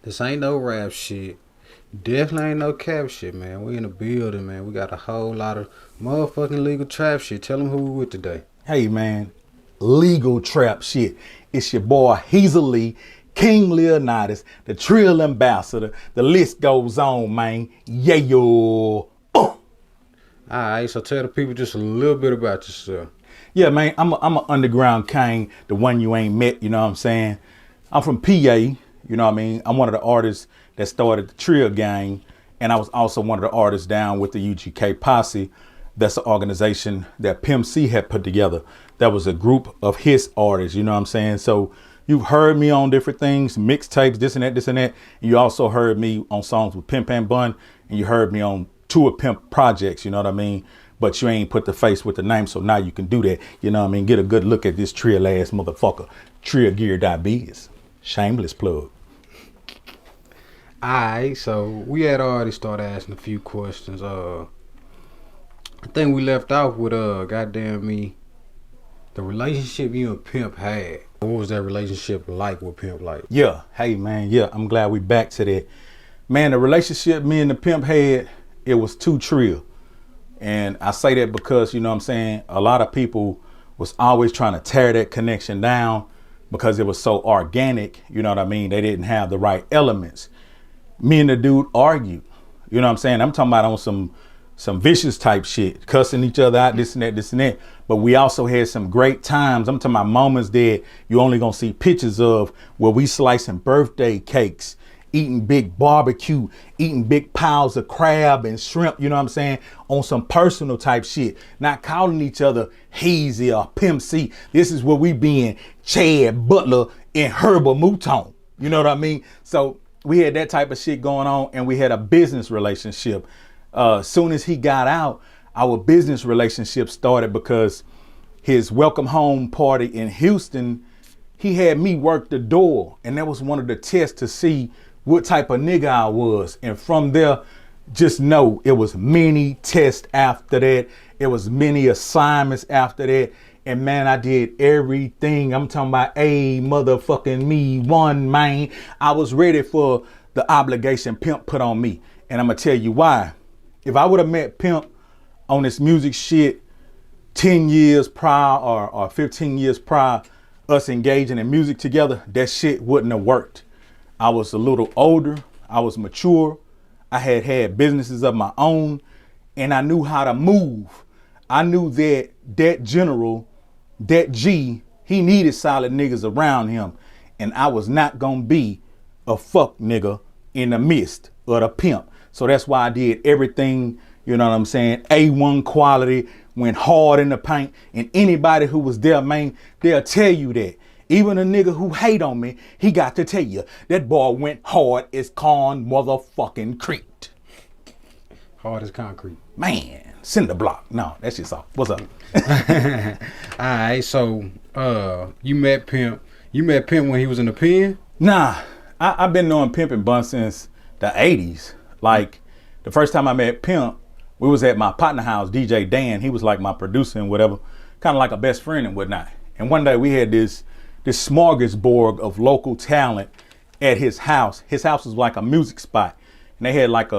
This ain't no rap shit. Definitely ain't no cap shit, man. We in the building, man. We got a whole lot of motherfucking legal trap shit. Tell them who we with today. Hey man, legal trap shit. It's your boy Hezeleo, King Leonidas, the Trill Ambassador. The list goes on, man. Yeah, yo. Alright, so tell the people just a little bit about yourself. Yeah, man, I'm an underground king, the one you ain't met, you know what I'm saying? I'm from PA, you know what I mean? I'm one of the artists that started the Trill Gang, and I was also one of the artists down with the UGK Posse. That's an organization that Pimpc had put together. That was a group of his artists, you know what I'm saying? So you've heard me on different things, mixtapes, this and that, this and that. And you also heard me on songs with Pimp and Bun, and you heard me on two of Pimp projects, you know what I mean? But you ain't put the face with the name, so now you can do that, you know what I mean? Get a good look at this Trill ass motherfucker. TrillGear.biz. Shameless plug. Alright, so we had already started asking a few questions. I think we left off with goddamn me, the relationship you and Pimp had. What was that relationship like with Pimp like? Yeah, hey man, yeah, I'm glad we back to that. Man, the relationship me and the Pimp had, it was too Trill. And I say that because, you know what I'm saying, a lot of people was always trying to tear that connection down because it was so organic, you know what I mean? They didn't have the right elements. Me and the dude argued, you know what I'm saying? I'm talking about on some vicious type shit, cussing each other out, this and that, this and that. But we also had some great times. I'm talking about moments that you only gonna see pictures of, where we slicing birthday cakes, eating big barbecue, eating big piles of crab and shrimp, you know what I'm saying? On some personal type shit, not calling each other Hazy or Pimpc. This is where we being Chad Butler and Herbal Mouton, you know what I mean? So we had that type of shit going on, and we had a business relationship. Soon as he got out, our business relationship started because his welcome home party in Houston, he had me work the door, and that was one of the tests to see what type of nigga I was. And from there, just know it was many tests after that. It was many assignments after that. And man, I did everything. I'm talking about a motherfucking me one, man. I was ready for the obligation Pimp put on me. And I'm gonna tell you why. If I would have met Pimp on this music shit 10 years prior or 15 years prior, us engaging in music together, that shit wouldn't have worked. I was a little older, I was mature, I had businesses of my own, and I knew how to move. I knew that that general, that G, he needed solid niggas around him, and I was not gonna be a fuck nigga in the midst of the Pimp. So that's why I did everything, you know what I'm saying, A1 quality, went hard in the paint, and anybody who was there, man, they'll tell you that. Even a nigga who hate on me, he got to tell you, that boy went hard as con motherfucking creek. Hard as concrete. Man, cinder block. No, that's just all. What's up? Alright, so you met Pimp. You met Pimp when he was in the pen? Nah, I've been knowing Pimp and Bun since the 80s. Like, the first time I met Pimp, we was at my partner house, DJ Dan. He was like my producer and whatever, kind of like a best friend and whatnot. And one day we had this smorgasbord of local talent at his house. His house was like a music spot, and they had like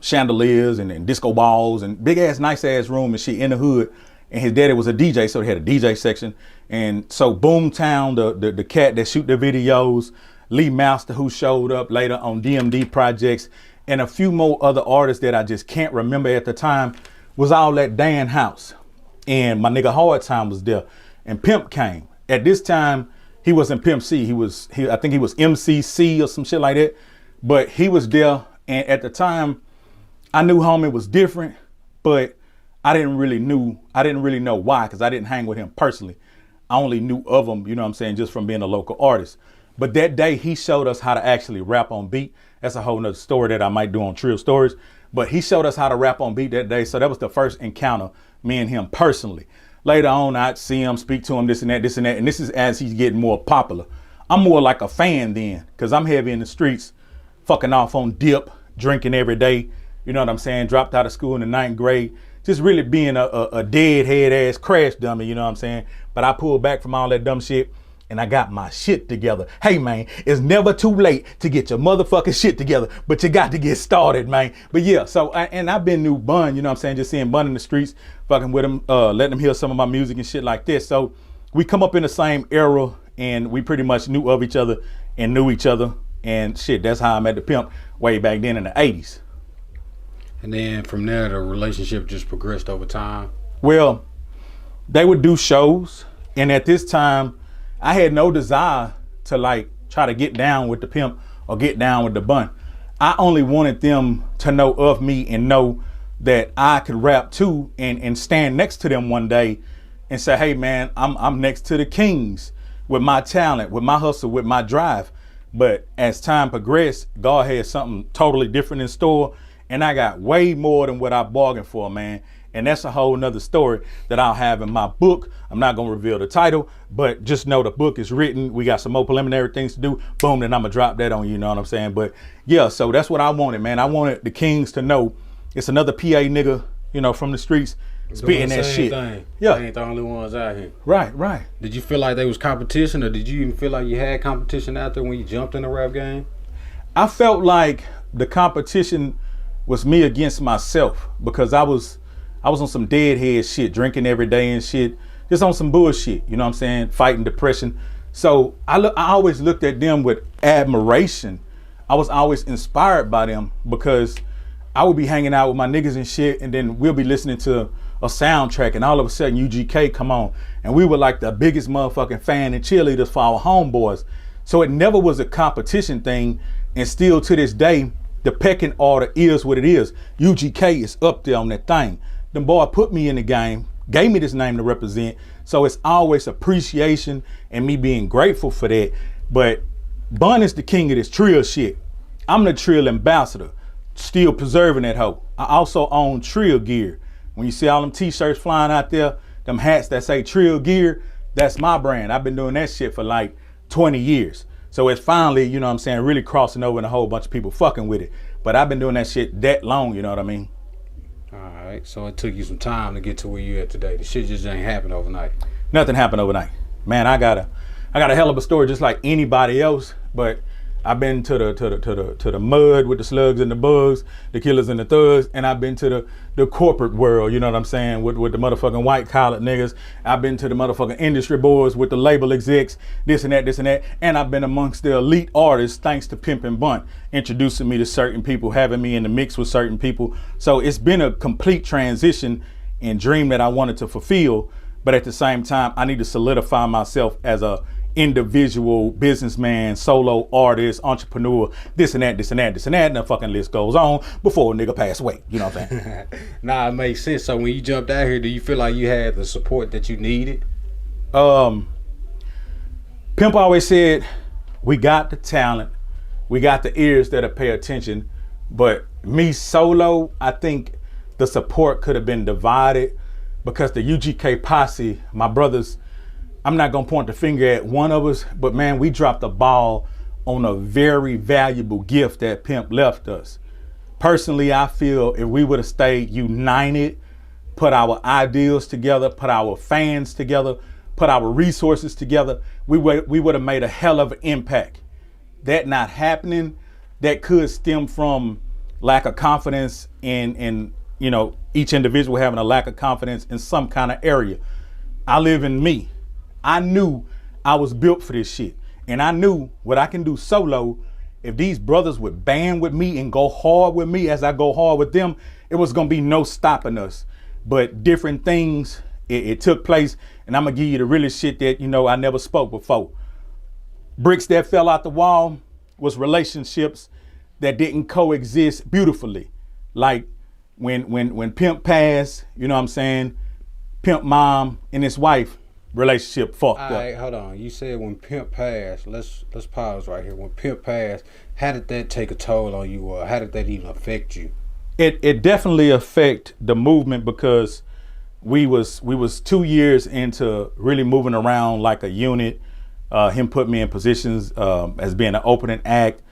chandeliers and disco balls and big ass nice ass room and shit in the hood. And his daddy was a DJ, so they had a DJ section. And so Boomtown, the cat that shoot the videos, Lee Master, who showed up later on DMD projects, and a few more other artists that I just can't remember at the time, was all at Dan house. And my nigga Hard Time was there, and Pimp came. At this time, he wasn't Pimp C. I think he was MCC or some shit like that. But he was there, and at the time, I knew homie was different, but I didn't really know why, because I didn't hang with him personally. I only knew of him, you know what I'm saying, just from being a local artist. But that day, he showed us how to actually rap on beat. That's a whole nother story that I might do on Trill Stories. But he showed us how to rap on beat that day. So that was the first encounter, me and him personally. Later on, I'd see him, speak to him, this and that, this and that. And this is as he's getting more popular. I'm more like a fan then, because I'm heavy in the streets, fucking off on dip, drinking every day. You know what I'm saying? Dropped out of school in the 9th grade. Just really being a deadhead ass crash dummy, you know what I'm saying? But I pulled back from all that dumb shit. and I got my shit together. Hey man, it's never too late to get your motherfucking shit together, but you got to get started, man. But yeah, so and I've been new Bun, you know what I'm saying, just seeing Bun in the streets, fucking with him, letting him hear some of my music and shit like this. So we come up in the same era, and we pretty much knew of each other and knew each other, and shit, that's how I met the Pimp way back then in the 80s. And then from there, the relationship just progressed over time. Well, they would do shows, and at this time, I had no desire to like try to get down with the Pimp or get down with the Bun. I only wanted them to know of me and know that I could rap too, and stand next to them one day and say, hey man, I'm next to the kings with my talent, with my hustle, with my drive. But as time progressed, God had something totally different in store, and I got way more than what I bargained for, man. And that's a whole nother story that I'll have in my book. I'm not gonna reveal the title, but just know the book is written. We got some more preliminary things to do. Boom, then I'm gonna drop that on you, you know what I'm saying? But yeah, so that's what I wanted, man. I wanted the kings to know it's another PA nigga, you know, from the streets spitting that shit. Thing. Yeah. They ain't the only ones out here. Right, right. Did you feel like there was competition, or did you even feel like you had competition out there when you jumped in the rap game? I felt like the competition was me against myself, because I was on some deadhead shit, drinking every day and shit, just on some bullshit, you know what I'm saying, fighting depression. So I always looked at them with admiration. I was always inspired by them, because I would be hanging out with my niggas and shit, and then we'll be listening to a soundtrack, and all of a sudden UGK come on, and we were like the biggest motherfucking fan and cheerleaders for our homeboys. So it never was a competition thing, and still to this day, the pecking order is what it is. UGK is up there on that thing. The boy put me in the game, gave me this name to represent, so it's always appreciation and me being grateful for that. But Bun is the king of this Trill shit. I'm the Trill ambassador, still preserving that hoe. I also own Trill gear. When you see all them t-shirts flying out there, them hats that say Trill gear, that's my brand. I've been doing that shit for like 20 years. So it's finally, you know what I'm saying, really crossing over and a whole bunch of people fucking with it. But I've been doing that shit that long, you know what I mean? All right, so it took you some time to get to where you're at today. The shit just ain't happen overnight. Nothing happened overnight. Man, I got a hell of a story just like anybody else, but I've been to the mud with the slugs and the bugs, the killers and the thugs, and I've been to the corporate world, you know what I'm saying, with the motherfucking white collar niggas. I've been to the motherfucking industry boards with the label execs, this and that, and I've been amongst the elite artists thanks to Pimp and Bun, introducing me to certain people, having me in the mix with certain people. So it's been a complete transition and dream that I wanted to fulfill, but at the same time, I need to solidify myself as a individual businessman, solo artist, entrepreneur, this and that, and the fucking list goes on before a nigga pass away. You know what I'm saying? Nah, it makes sense. So when you jumped out here, do you feel like you had the support that you needed? Pimp always said, we got the talent, we got the ears that'll pay attention, but me solo, I think the support could have been divided, because the UGK posse, my brothers, I'm not gonna point the finger at one of us, but man, we dropped the ball on a very valuable gift that Pimp left us. Personally, I feel if we would have stayed united, put our ideals together, put our fans together, put our resources together, we would have made a hell of an impact. That not happening, that could stem from lack of confidence in you know, each individual having a lack of confidence in some kind of area. I live in me. I knew I was built for this shit. And I knew what I can do solo. If these brothers would band with me and go hard with me as I go hard with them, it was gonna be no stopping us. But different things, it took place, and I'm gonna give you the realest shit that, you know, I never spoke before. Bricks that fell out the wall was relationships that didn't coexist beautifully. Like when Pimp passed, you know what I'm saying, Pimp mom and his wife, relationship fucked up. All right, hold on. You said when Pimp passed. Let's pause right here. When Pimp passed, how did that take a toll on you, or how did that even affect you? It definitely affect the movement, because we was 2 years into really moving around like a unit. Him put me in positions as being an opening act,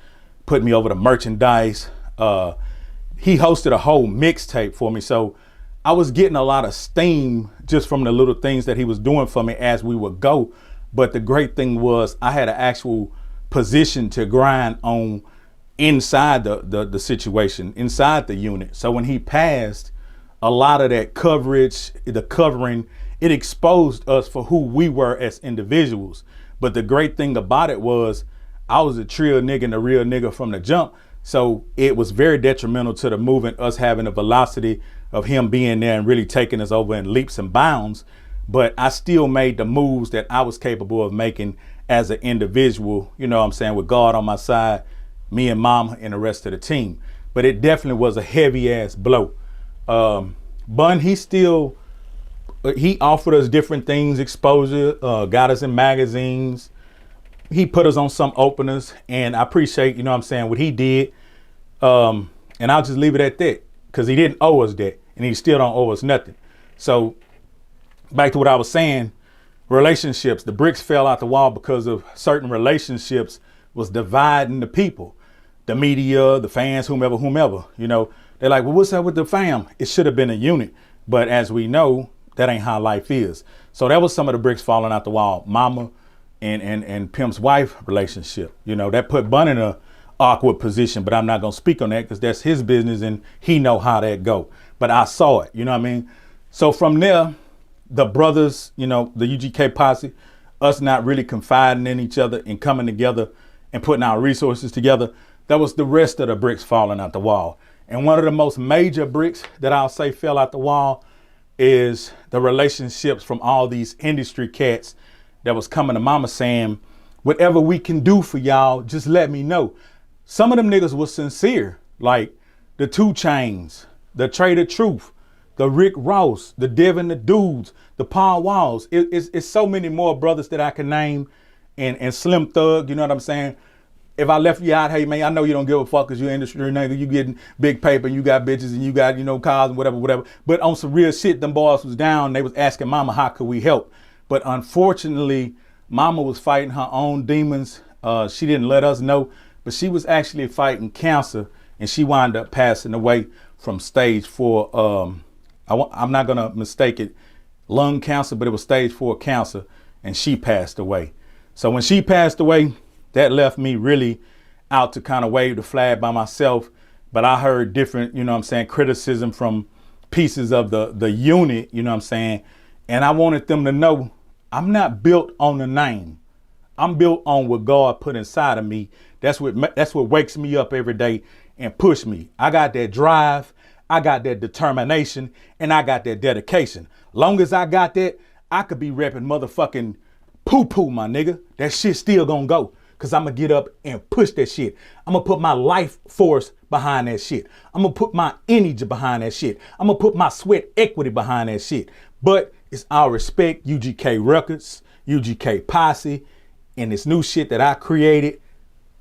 put me over the merchandise. He hosted a whole mixtape for me, so I was getting a lot of steam just from the little things that he was doing for me as we would go. But the great thing was I had an actual position to grind on inside the situation, inside the unit. So when he passed, a lot of that coverage, the covering, it exposed us for who we were as individuals. But the great thing about it was I was a trill nigga and a real nigga from the jump. So it was very detrimental to the movement, us having the velocity of him being there and really taking us over in leaps and bounds. But I still made the moves that I was capable of making as an individual, you know what I'm saying, with God on my side, me and mama and the rest of the team. But it definitely was a heavy ass blow. Bun, he offered us different things, exposure, got us in magazines. He put us on some openers, and I appreciate, you know what I'm saying, what he did. And I'll just leave it at that, because he didn't owe us that, and he still don't owe us nothing. So back to what I was saying, relationships, the bricks fell out the wall because of certain relationships was dividing the people, the media, the fans, whomever, you know. They're like, well, what's up with the fam? It should have been a unit. But as we know, that ain't how life is. So that was some of the bricks falling out the wall. Mama and Pimp's wife relationship, you know, that put Bun in a awkward position, but I'm not going to speak on that because that's his business and he know how that go. But I saw it, you know what I mean? So from there, the brothers, you know, the UGK posse, us not really confiding in each other and coming together and putting our resources together, that was the rest of the bricks falling out the wall. And one of the most major bricks that I'll say fell out the wall is the relationships from all these industry cats that was coming to mama saying, whatever we can do for y'all, just let me know. Some of them niggas was sincere, like the 2 Chainz, the Trader Truth, the Rick Ross, the Devin the Dudes, the Paul Walls. It's so many more brothers that I can name, and Slim Thug, you know what I'm saying? If I left you out, hey man, I know you don't give a fuck because you're industry nigga, you getting big paper and you got bitches and you got, you know, cars and whatever. But on some real shit, them boys was down. They was asking mama, how could we help? But unfortunately, mama was fighting her own demons. She didn't let us know, but she was actually fighting cancer and she wound up passing away from stage 4. I'm not gonna mistake it, lung cancer, but it was stage 4 cancer, and she passed away. So when she passed away, that left me really out to kind of wave the flag by myself. But I heard different, you know what I'm saying, criticism from pieces of the unit, you know what I'm saying? And I wanted them to know I'm not built on the name. I'm built on what God put inside of me. That's what wakes me up every day and push me. I got that drive, I got that determination, and I got that dedication. Long as I got that, I could be repping motherfucking poo-poo, my nigga. That shit still gonna go. Cause I'm gonna get up and push that shit. I'm gonna put my life force behind that shit. I'm gonna put my energy behind that shit. I'm gonna put my sweat equity behind that shit. But it's our respect, UGK Records, UGK Posse, and this new shit that I created,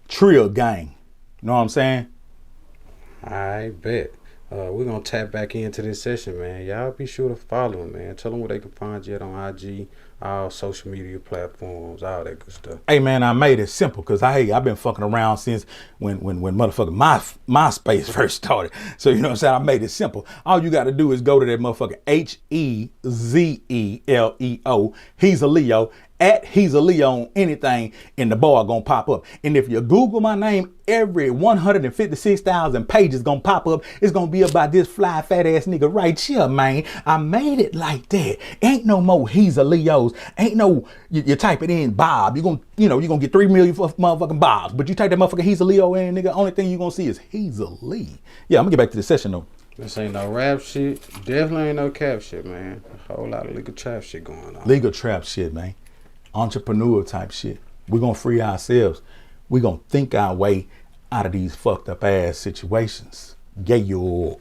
Trill Gang. You know what I'm saying? I bet. We're gonna tap back into this session, man. Y'all be sure to follow him, man. Tell them where they can find you at on IG, all social media platforms, all that good stuff. Hey man, I made it simple because I've been fucking around since when motherfucking MySpace first started. So you know what I'm saying? I made it simple. All you gotta do is go to that motherfucker Hezeleo, Hezeleo, at Hezeleo on anything, and the bar gonna pop up. And if you Google my name, every 156,000 pages gonna pop up. It's gonna be about this fly fat ass nigga right here, man. I made it like that. Ain't no more Hezeleos. Ain't no you type it in Bob. You're gonna get 3 million for motherfucking Bobs. But you type that motherfucking Hezeleo in, nigga. Only thing you gonna see is Hezele. Yeah, I'm gonna get back to the session though. This ain't no rap shit. Definitely ain't no cap shit, man. A whole lot of legal trap shit going on. Legal trap shit, man. Entrepreneur type shit. We're gonna free ourselves. We're gonna think our way out of these fucked up ass situations. Yeah, yo.